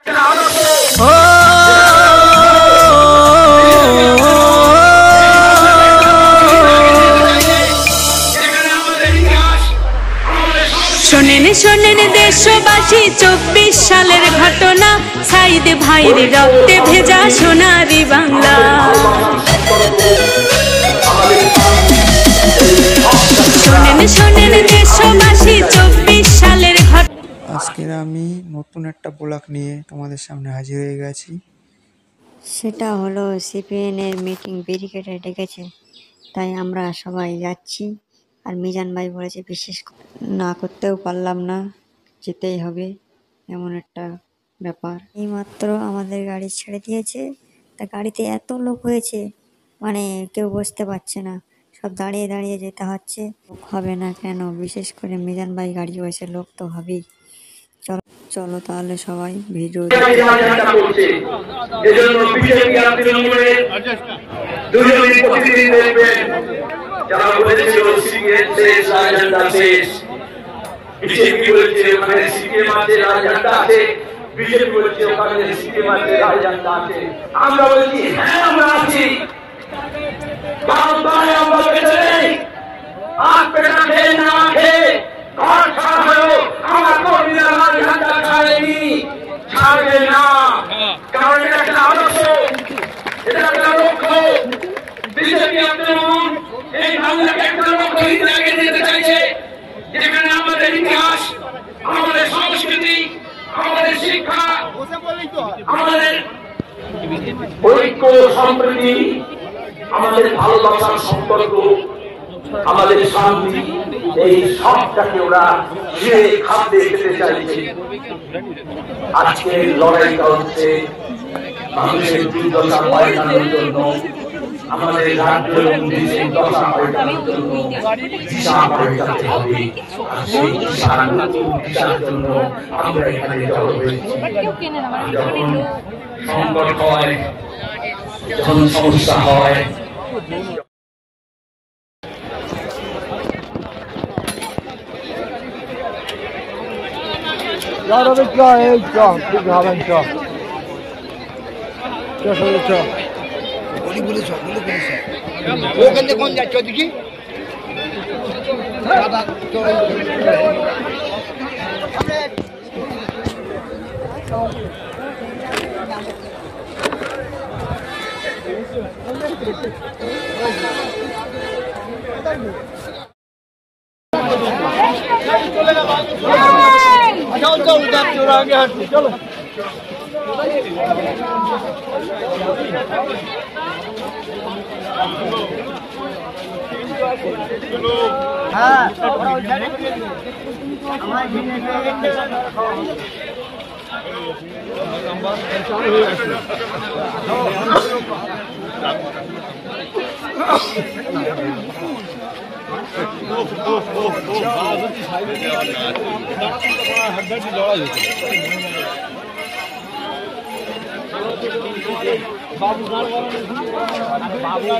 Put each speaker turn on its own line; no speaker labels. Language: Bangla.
শোনেন শোনেন দেশবাসী, 24 সালের ঘটনা, সাইদ ভাইয়ের রক্তে ভেজা সোনারি বাংলা। শোনেন শোনেন দেশবাসী, 24 সালের ঘটনা।
আজকে আমি নতুন একটা ব্লগ নিয়ে তোমাদের সামনে হাজির হয়ে গেছি।
সেটা হলো সিপিএনের মিটিং ব্যারিকেডে ডেকেছে, তাই আমরা সবাই যাচ্ছি। আর মিজান ভাই বলেছে বিশেষ না করতেও পারলাম না, যেতেই হবে, এমন একটা ব্যাপার। এইমাত্র আমাদের গাড়ি ছেড়ে দিয়েছে, তা গাড়িতে এত লোক হয়েছে মানে কেউ বসতে পারছে না, সব দাঁড়িয়ে দাঁড়িয়ে যেতে হচ্ছে। হবে না কেন, বিশেষ করে মিজান ভাই গাড়ি হয়েছে, লোক তো হবেই। চলো তাহলে সবাই ভিডিও
আমরা বলছি হ্যাঁ আমরা আছি, আর পেটা খেয়ে না খেয়ে ঘর ছাড়া হয়েও আমার কর্মীরা লাল ঝান্ডা ছাড়েনি, ছাড়বে না। কারণ এটা একটা আদর্শ, এটা একটা লক্ষ্য। বিজেপি আন্দোলন এই বাংলাকে একটা লক্ষ্য হিসেবে নিতে চাইছে, যেখানে আমাদের ইতিহাস, আমাদের সংস্কৃতি, আমাদের শিক্ষা, আমাদের ঐক্য সম্প্রীতি, আমাদের ভালোবাসার সম্পর্ক, আমাদের শান্তি, এই সবটাকে ওরা ঘিরে খাদ্যে খেতে চাইছে। আজকে লড়াইটা হচ্ছে মানুষের দুর্দশা পাল্টানোর জন্য, আমাদের রাজ্য এবং দেশের দশা পাল্টানোর জন্য দিশা পাল্টাতে হবে। আর সেই দিশার জন্য আমরা এখানে জড়ো হয়েছি। যখন সংকট হয়, যখন সমস্যা হয়,
Yarabı çağ, ey çağ, bir havan çağ. Çağ, çağ. Boli çağ, boli çağ. ওখানে কোন যাচ্ছ দেখি? দাদা चलो उधर चोरा आगे हट चलो। हाँ बाबू